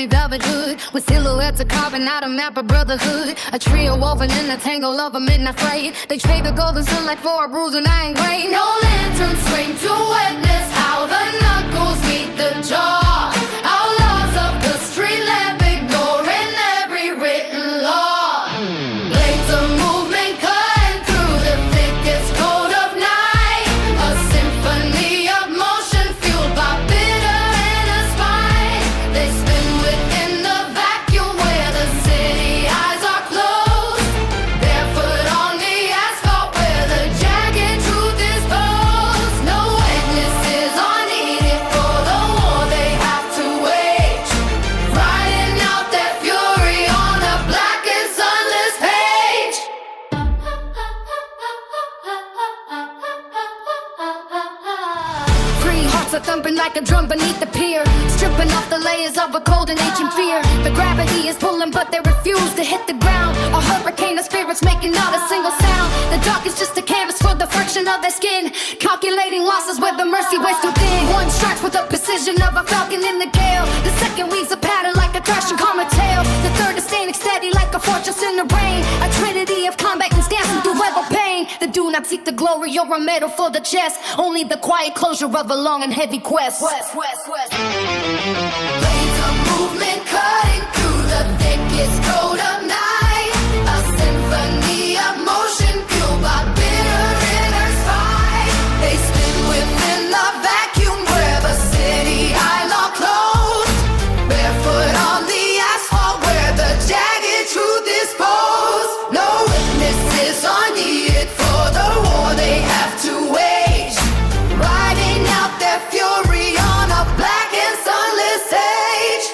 heavy velvet hood with silhouettes of carving out a map of brotherhood. A trio woven in a tangle of a midnight fray. They trade the golden sunlight for a bruise and iron gray. No lantern swing to witness how the knuckles meet the jaw. Outlaws of the street lamp ignoring every written law. Blades of movement cutting through the thickest coat of night. A symphony of motion fueled by bitter and a spine. They spin within the vacuum where the city eyes are closed. Barefoot on the asphalt where the jagged truth is posed. No witnesses are needed for the war they have to wage. Riding out their fury on a black and sunless page. Free hearts are thumping like a drum beneath the pier, stripping off the layers of a cold and ancient fear. The gravity is pulling but they refuse to hit the ground. A hurricane of spirits making not a single sound. The dark is just a canvas for the friction of their skin, calculating losses where the mercy waits too thin. One strikes with the precision of a falcon in the gale. The second weaves a pattern like a thrashing comet tail. The third is standing steady like a fortress in the rain. A trinity of combatants dancing through weather pain. They do not seek the glory or a medal for the chest, only the quiet closure of a long and heavy quest. Blades of movement cutting through the thickest coat of night. A symphony of motion fueled by bitter inner spine. They spin within the vacuum where the city eyes are closed. Barefoot on the asphalt where the jagged truth is posed. No witnesses are needed for the war they have to wage. Riding out their fury on a black and sunless stage.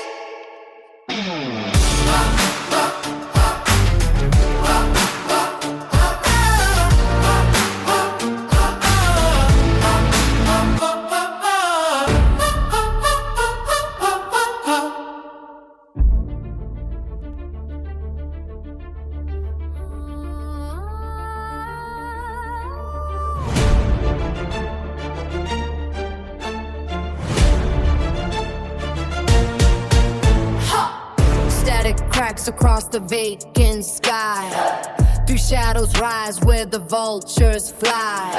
Static cracks across the vacant sky. Three shadows rise where the vultures fly.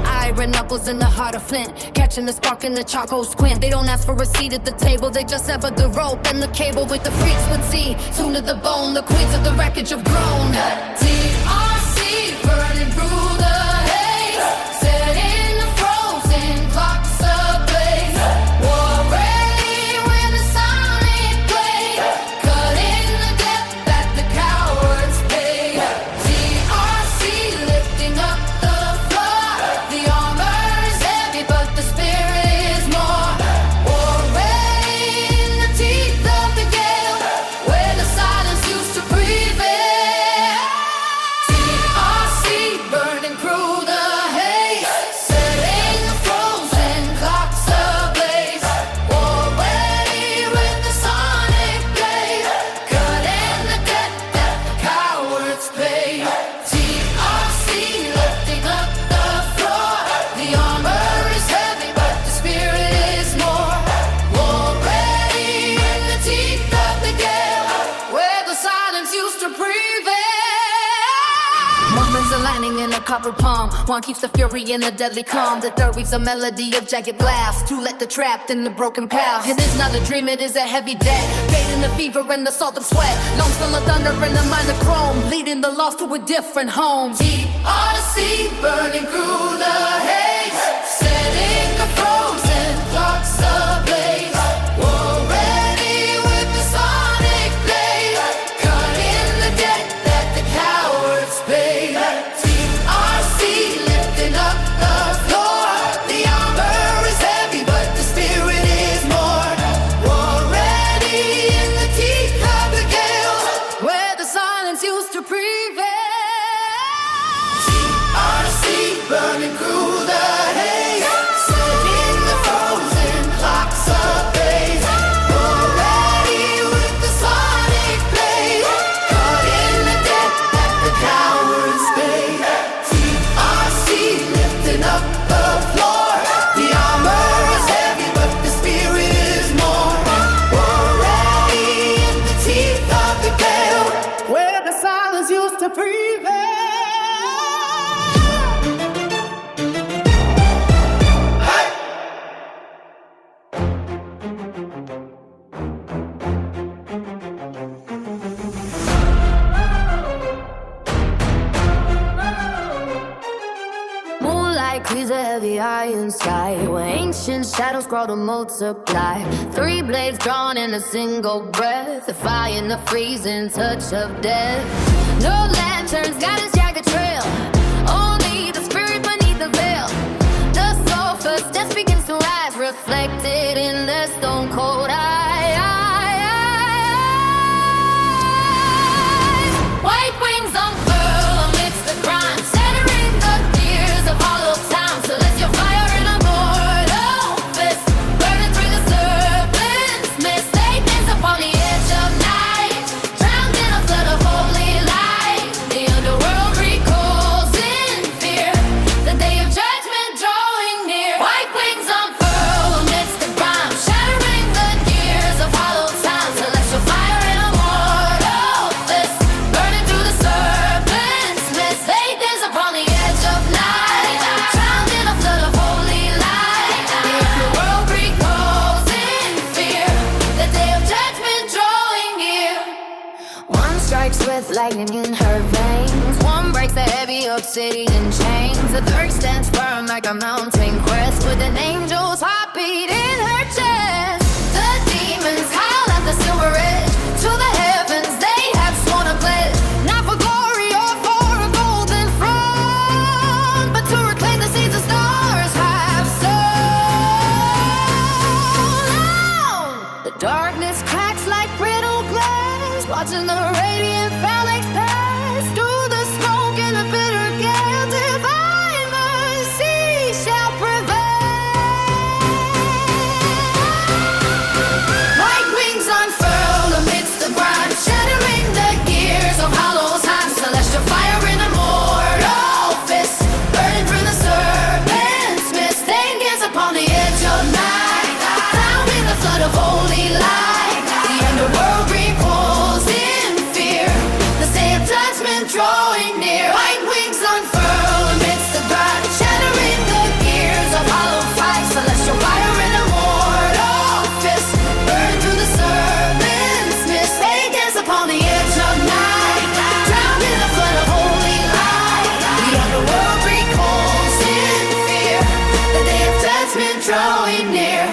Iron knuckles in the heart of flint, catching the spark in the charcoal squint. They don't ask for a seat at the table, they just sever the rope and the cable with the freaks would see. Tuned to the bone, the queens of the wreckage have grown. TRC burning through the haze, set in the frozen clocks ablaze. War ready when the sonic blade, cut in the depth that the cowards pay. TRC lifting up the floor. The armor is heavy but the spirit is more. War ready in the teeth of the gale, where the silence used to prevail. TRC burning through the haze, setting the frozen clocks ablaze. War ready with the sonic blade, cutting the debt that the cowards pay. TRC lifting up the floor. The armor is heavy but the spirit is more. War ready in the teeth of the gale, where the silence used to prevail. Moments aligning in a copper palm. One keeps the fury in a deadly calm. The third weaves a melody of jagged glass to let the trapped in the broken path. It is not a dream, it is a heavy debt. Paid in the fever and the salt of sweat. Lungs full of thunder and the mind of chrome, leading the lost to a different home. TRC burning through the haze, setting the frozen clocks ablaze. War ready with the sonic blade, cutting the debt that the cowards paid. TRC lifting up the floor. The armor is heavy but the spirit is more. War ready in the teeth of the gale, where the silence used to prevail. TRC night clears a heavy iron sky, where ancient shadows grow to multiply. 3 blades drawn in a single breath, defying the freezing touch of death. No lanterns guide this jagged trail, only the spirit beneath the veil. The soul first death begins to rise, reflected in the stone cold eyes. White wings unfurl amidst the grime, shattering the tears of hollow time. Celestial fire in a mortal fist, burning through the serpent's mist. They dance upon the edge of night, drowned in a flood of holy light. The underworld recoils in fear, the day of judgment drawing near. White wings unfurl amidst the grime, shattering the tears of hollow time. Celestial fire in a mortal fist, burning through the serpent's mist. They dance upon the edge of night, drowned in a flood of holy light. The underworld recoils in fear, the day of judgment drawing near. One strikes with lightning in her veins, one breaks the heavy obsidian chains. The third stands firm like a mountain crest, with an angel's heartbeat in her chest. The demons howl at the silver edge, to the heavens they have sworn a pledge, not for glory or for a golden throne, but to reclaim the seeds the stars have sown. The darkness cracks like brittle glass, watching the radiant phalanx pass through the smoke and the bitter gas. Divine mercy shall prevail. White wings unfurl amidst the grime, shattering the gears of hollow time. Celestial fire in a mortal fist, burning through the serpent's mist. They dance upon the edge of night, found in the flood of holy light. The underworld recoils in fear, the day of judgment drawing near. White wings unfurl amidst the grime, shattering the gears of hollow fight. Celestial fire in a mortal fist, burning through the serpent's mist. They dance upon the edge of night, drowned in a flood of holy light. The underworld recoils in fear, the day of judgment drawing near.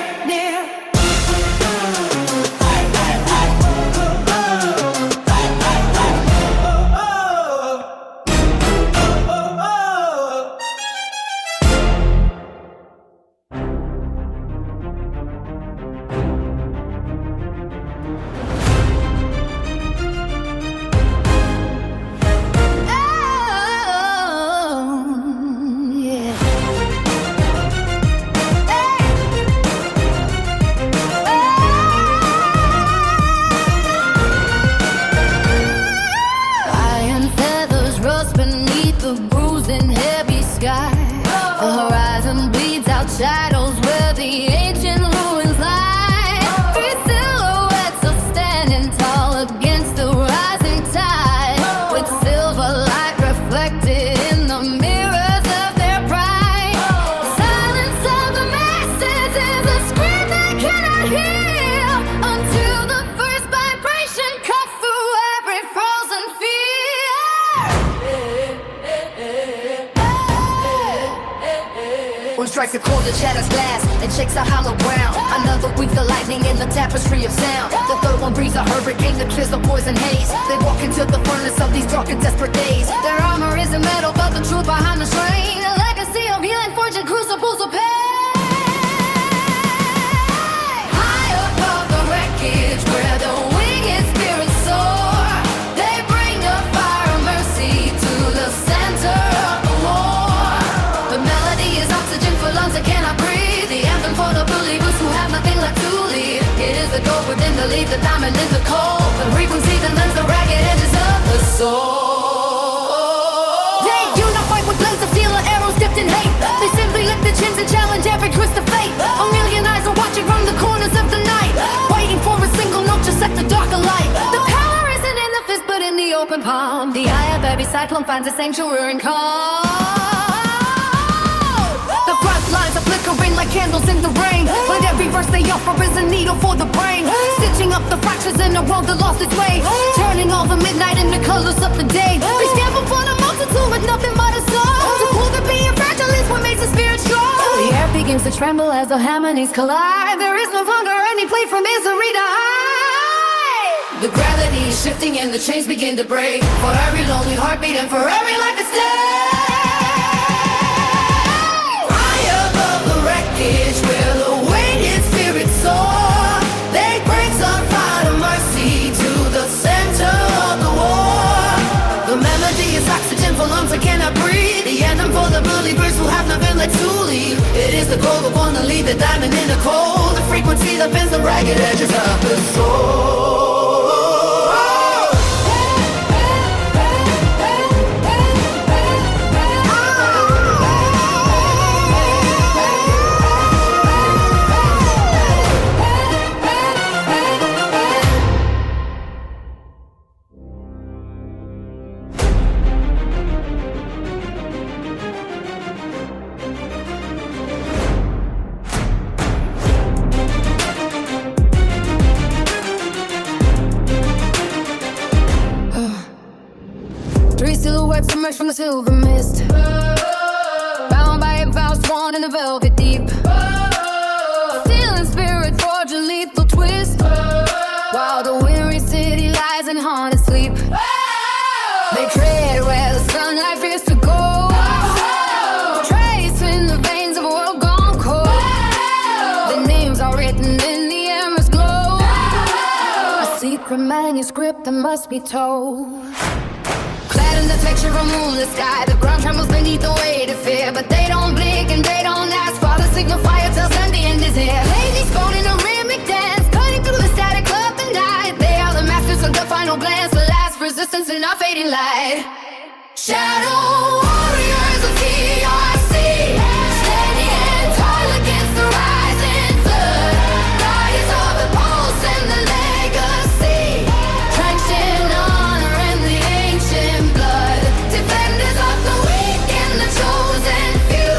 Iron feathers rust beneath the bruising heavy sky. The horizon bleeds out shadows where the ancient ruins lie. 3 silhouettes are standing tall against the rising tide, with silver light reflected in the mirrors of their pride. The silence of the masses is a scream they cannot hear, until the first vibration cuts through every frozen fear. One strikes the chord that shatters glass and shakes the hollow ground. Another weaves the lightning in the tapestry of sound. The third one breathes a hurricane that clears the poison haze. They walk into the furnace of these dark and desperate days. Their armor isn't metal, but the truth behind the strain, a legacy of healing forged in crucibles of pain. High above the wreckage where the winged spirits soar, they bring a fire of mercy to the center of the war. The melody is oxygen for lungs that cannot breathe, the anthem for the believers who have nothing left to leave. It is the gold within the leaf, the diamond in the coal, the reaping season lends the ragged edges of the soul. They unify with blades of steel and arrows dipped in hate. They simply lift their chins and challenge every twist of fate. A million eyes are watching from the corners of the night, waiting for a single note to set the darker light. The power isn't in the fist but in the open palm. The eye of every cyclone finds a sanctuary in calm. The front lines are flickering like candles in the rain, but every verse they offer is a needle for the brain, stitching up the fractures in a world that lost its way, turning all the midnight into colors of the day. They stand before the multitude with nothing but a soul. To pull the being fragile is what makes us feel to tremble as the harmonies collide. There is no longer any place for misery to hide. The gravity is shifting and the chains begin to break. For every lonely heartbeat and for every life at stake. High above the wreckage where the weighted spirits soar, they bring some fire of mercy to the center of the war. The melody is oxygen for lungs that cannot breathe. The anthem for the believers who have not been let to leave. It is the goal of one to leave the diamond in the cold. The frequency that bends the ragged edges of the soul. Emerge from the silver mist, bound by a vow sworn in the velvet deep. Stealing spirit forge a lethal twist, while the weary city lies in haunted sleep. They tread where the sunlight fears to go, trace in the veins of a world gone cold. The names are written in the embers glow, a secret manuscript that must be told. Clad in the texture of a moonlit sky, the ground trembles beneath the weight of fear. But they don't blink and they don't ask for the signal fire tells them the end is here. Ladies born in a rhythmic dance, cutting through the static of the night. They are the masters of the final glance, the last resistance in our fading light. Shadow warriors of TRC, standing tall against the rising flood. Guardians of the pulse and the legacy, drenched in honor and the ancient blood. Defenders of the weak and the chosen few,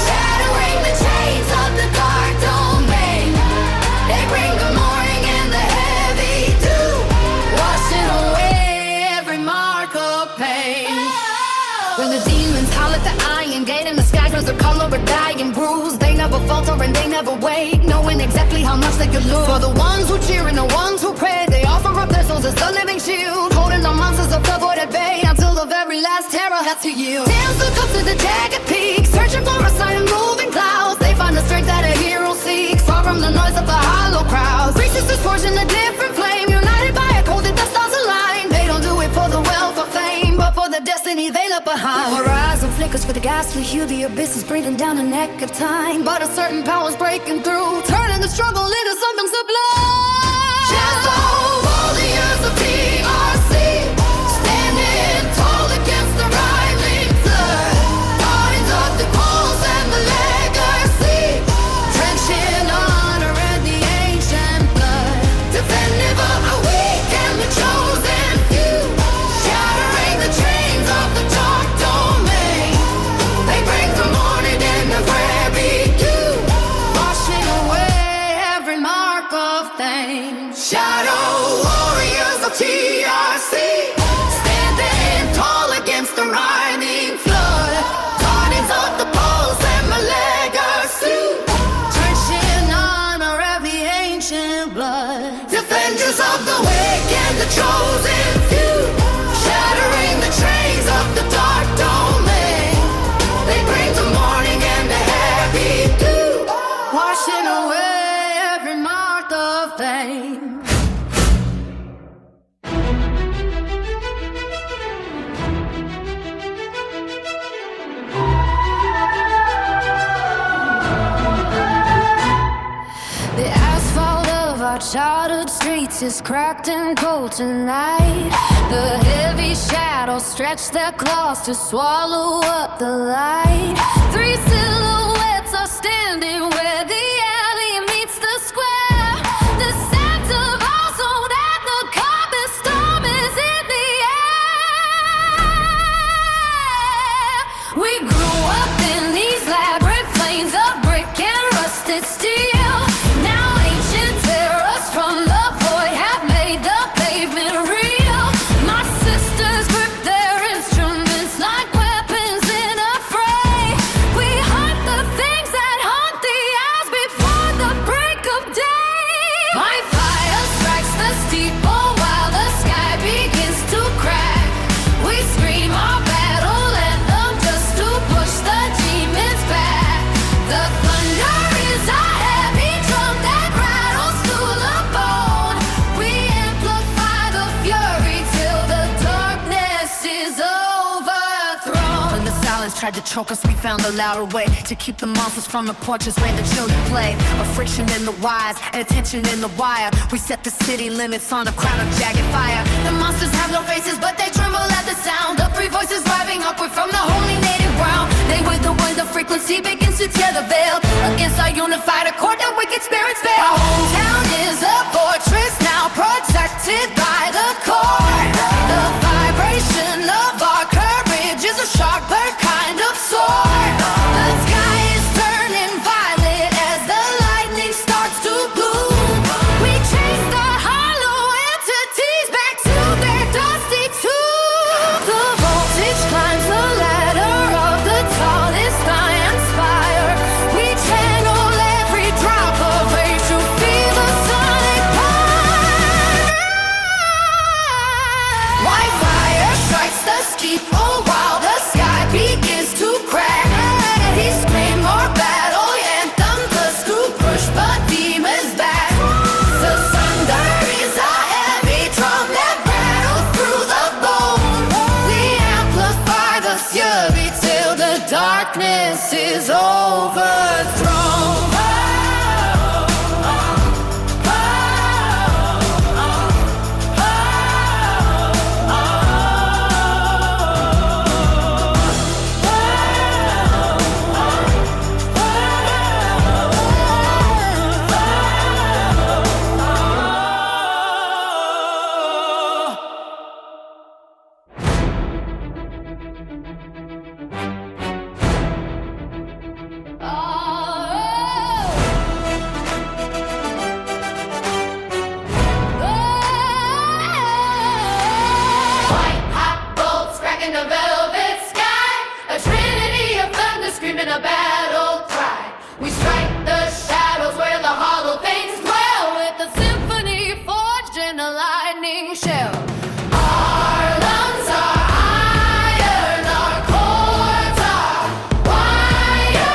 shattering the chains of the dark domain. They bring the morning and the heavy dew, washing away every mark of pain. When the demons howl at the iron gate and the sky turns the color of dying bruised, they never falter and they never wait, knowing exactly how much they could lose. For the ones who cheer and the ones who pray, they offer up their souls as the living shield, holding the monsters of the void at bay until the very last terror has to yield. Dance look up to the jagged peaks, searching for a sign of moving clouds. They find the strength that a hero seeks, far from the noise of the hollow crowds. Resistance forging a different flame, united by a code that the stars align. They don't do it for the wealth or fame, but for the destiny they left behind. The horizon flickers for the ghastly hue, the abyss is breathing down the neck of time. But a certain power's breaking through, turning the struggle into something sublime. Shadow warriors of TRC, standing tall against the rising flood. Guardians of the pulse and the legacy, drenched in honor and the ancient blood. Defenders of the weak and the chosen few, shattering the chains of the dark domain. They bring the morning and the very dew, washing away every mark of fame. Shadow warriors of TRC, standing tall against the rising flood. Guardians of the pulse and my legacy, drenched in honor of the ancient blood. Defenders of the weak and the chosen few, shattering the chains of the dark domain. They bring the morning and the happy dew, washing away every mark of fame. The asphalt of our chartered streets is cracked and cold tonight. The heavy shadows stretch their claws to swallow up the light. Three silhouettes are standing where the alley meets the square. The scent of ozone and the carbon storm is in the air. We grew up in these labyrinth flames of brick and rusted steel. Now ancient terrors from the void have made the pavement real. My sisters grip their instruments like weapons in a fray. tried to choke us, we found a louder way to keep the monsters from the porches where the children play. A friction in the wires, attention in the wire. We set the city limits on a crown of jagged fire. The monsters have no faces, but they tremble at the sound of three voices rising upward from the holy native ground. They wither when the frequency begins to tear the veil against our unified accord. The wicked spirits fail. Our hometown is a fortress now, protected by the core. The vibration of our courage is a sharper kind of sword. The sky is turning violet as the lightning starts to bloom. We chase the hollow entities back to their dusty tomb. The voltage climbs the ladder of the tallest iron spire. We channel every drop of rage to feel the sonic fire. White fire strikes the steeple while the sky begins to crack. He screamed more battle anthem, the scoop push but demons back. The thunder is a heavy drum that rattles through the bone. We amplify the fury till the darkness is overthrown. White hot bolts cracking the velvet sky. A trinity of thunder screaming a battle cry. We strike the shadows where the hollow things dwell with the symphony forged in a lightning shell. Our lungs are iron, our chords are wire,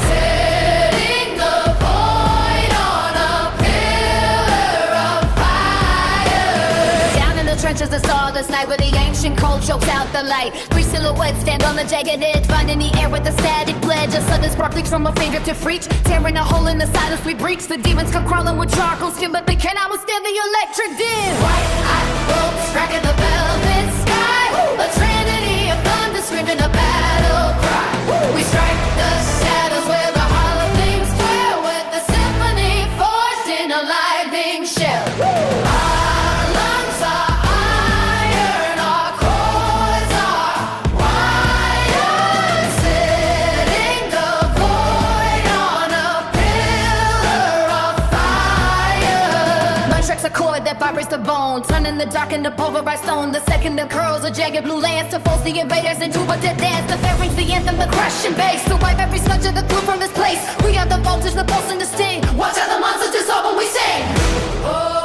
setting the void on a pillar of fire. Down in the trenches, I saw this night where the ancient cold chokes out the light. Three silhouettes stand on the jagged edge, finding the air with a static pledge. A sudden spark leaks from a fingertip reach, tearing a hole in the side as we breach. The demons come crawling with charcoal skin, but they cannot withstand the electric din. White hot bolts cracking the velvet sky. A trinity of thunder screaming a battle cry. We strike the shadows where the hollow things dwell with the symphony forged in a lightning shell. Our lungs are iron, our chords are wire, setting the void on a pillar of fire. One strikes a chord that vibrates the bone, turning the dark into pulverized stone. The second that curls a jagged blue lance to force the invaders into a dead dance. The fair rings the anthem, the crushing bass to wipe every smudge of the glue from this place. We are the voltage, the pulse and the sting. Watch how the monsters dissolve when we sing. Oh,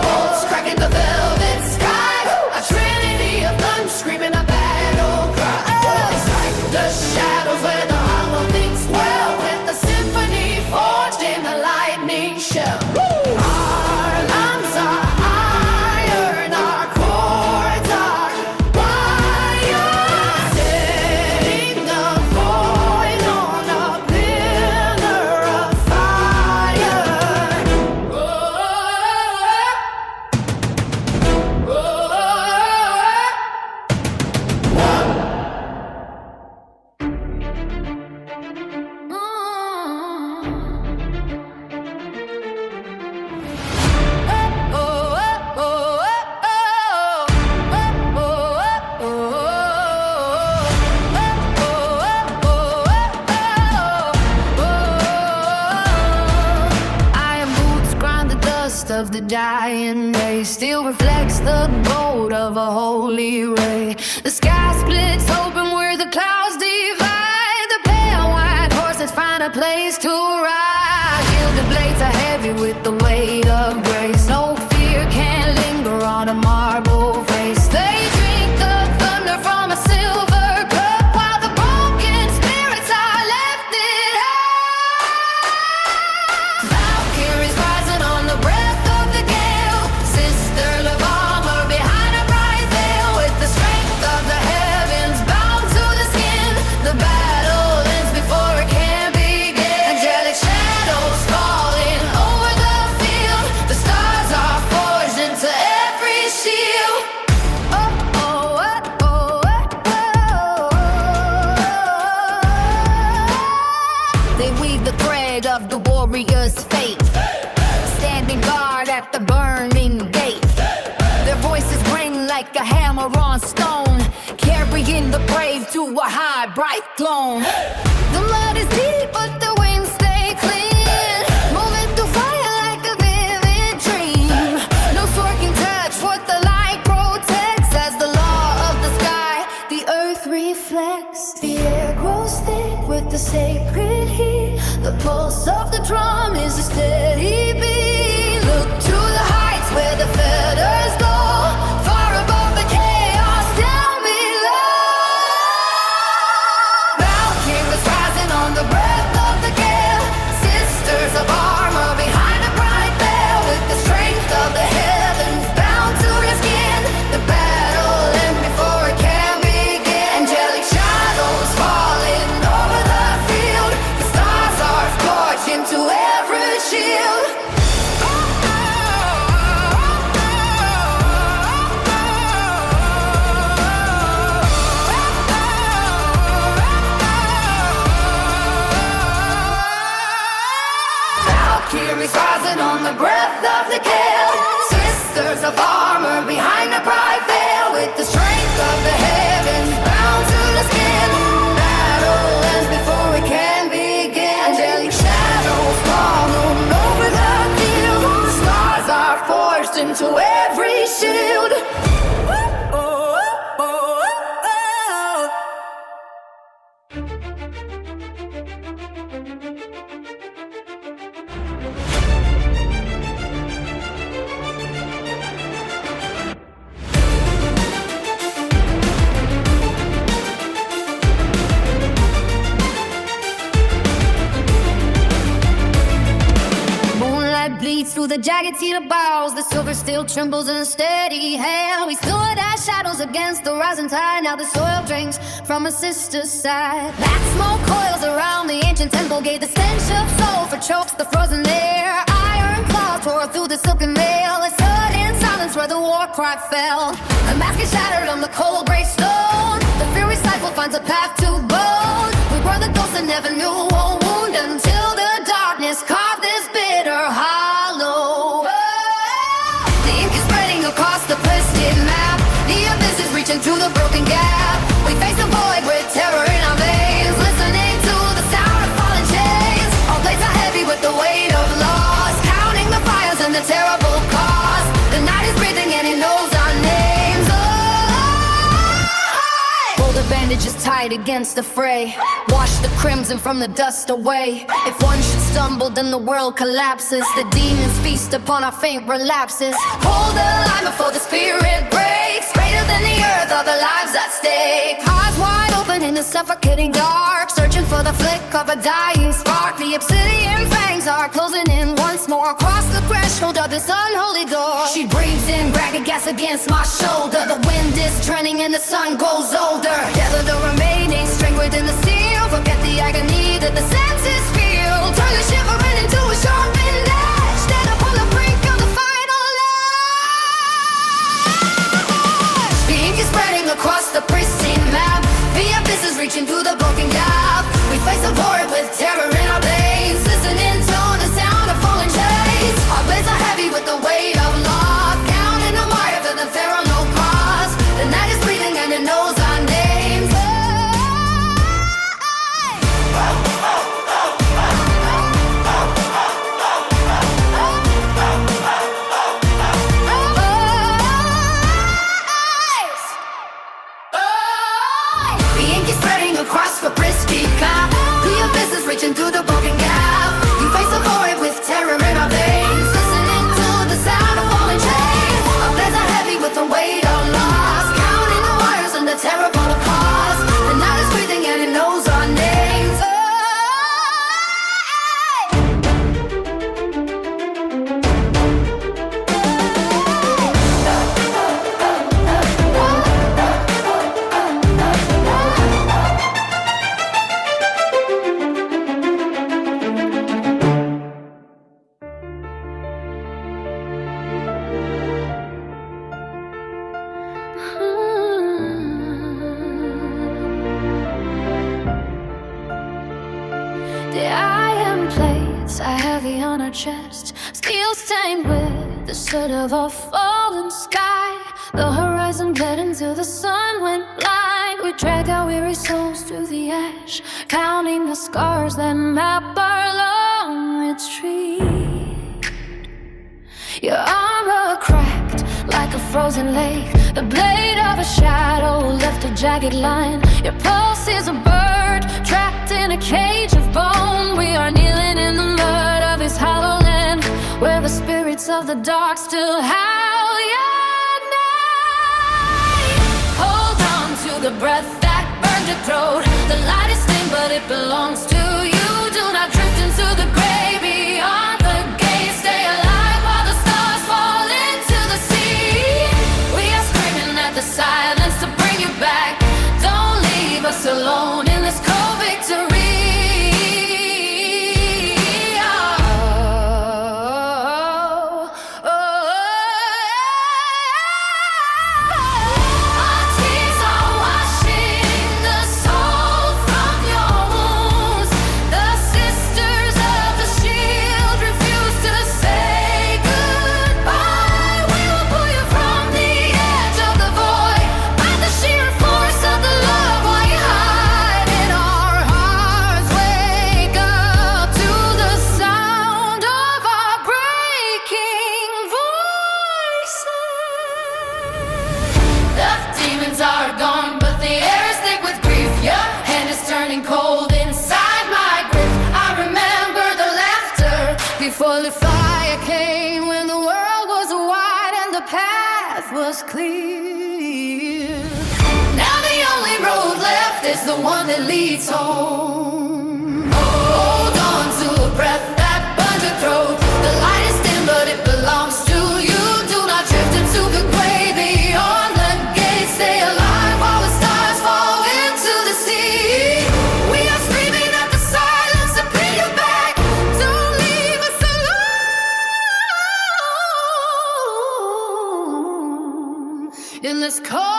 bolts cracking the velvet sky. A trinity of thunder screaming a battle cry. Strike the shadows where the hollow things dwell with the symphony forged in the lightning shell. Our lungs are iron, our chords are wire, setting the void on a pillar of fire. Of the dying day still reflects the gold of a holy ray. The sky splits open where the clouds divide. The pale white horses find a place to ride. Gilded blades are heavy with the weight of grace. No fear can linger on a marble face. They drink the thunder from a silver cup while the guide of the warrior's fate, standing guard at the burning gate. Their voices ring like a hammer on stone, carrying the brave to a high, bright throne. The mud is deep, but the winds stay clear, moving through fire like a vivid dream. No sword can touch what the light protects. As the law of the sky, the earth reflects. The air grows thick with the sacred heat. The pulse of the drum is a steady beat. Look to the heights where the feathers go, far above the chaos down below. Valkyries rising on the breath of the gale, sisters of armor behind a bright veil. With the strength of the heavens bound to their skin, the battle ends before it can begin. Angelic shadows falling over the field, the stars are forged into every shield. Valkyries rising on the breath of the gale, sisters of armor behind a bright veil. With the strength of the heavens bound to the skin, battle ends before it can begin. Angelic shadows falling over the field, the stars are forged into every shield. Bleeds through the jagged cedar boughs, the silver steel trembles in a steady hand. We stood as shadows against the rising tide. Now the soil drinks from a sister's side. Black smoke coils around the ancient temple gate. The stench of sulfur chokes the frozen air. Iron claws tore through the silken veil. It stood in silence where the war cry fell. The mask is shattered on the cold gray stone. The fury cycle finds a path to bone. We were the ghosts that never knew a wound until the darkness carved this bitter hollow. The ink is spreading across the twisted map. The abyss is reaching through the broken gap. We face the void with terror in our veins, listening to the sound of falling chains. Our blades are heavy with the weight of loss, counting the fires and the terrible cost. The night is breathing and it knows our names. Pull the bandages tight against the fray, wash the crimson from the dust away. If one should stumble, then the world collapses. The demons feast upon our faint relapses. Hold the line before the spirit breaks. Greater than the earth are the lives at stake. Eyes wide open in the suffocating dark, searching for the flick of a dying spark. The obsidian fangs are closing in once more, across the threshold of this unholy door. She breathes in ragged gas against my shoulder. The wind is turning and the sun grows older. Gather the remaining strength within the steel. Forget the agony that the senses feel. Turn the shivering into a sharpened edge. Stand up on the brink of the final edge. The ink is spreading across the pristine map. The abyss is reaching through the broken gap. We face the void with terror in our veins, listening to the sound of falling chains. Our blades are heavy with the weight of love, counting the wires of the pharaoh no cost. The night is breathing and it knows our names. The ink is spreading across the pristine map. The abyss is reaching through the broken gap. We face the void with terror in our veins, listening to the sound of falling chains. Our blades are heavy with the weight of loss, counting the wires and the terrible cost. The night is breathing and it knows our names. The iron plate tie heavy on our chest, steel stained with the soot of a fallen sky. The horizon bled into the sun went blind. We drag our weary souls through the ash, counting the scars that map our long retreat. Your armor cracked like a frozen lake. The blade of a shadow left a jagged line. Your pulse is a bird trapped in a cage of bone. We are kneeling in the mud of his hollow land, where the spirits of the dark still howl at night. Hold on to the breath that burned your throat. The light is thin, but it belongs to you. Do not drift into the grave beyond the gate. Stay alive while the stars fall into the sea. We are screaming at the silence to bring you back. Don't leave us alone in this cold victory. Before the fire came, when the world was wide and the path was clear. Now the only road left is the one that leads home. Hold on to a breath that burns your throat. The light is dim, but it belongs to you. Do not drift into the grave beyond the gate. Stay alive while the stars fall into the sea. We are screaming at the silence to bring you back. Don't leave us alone in this cold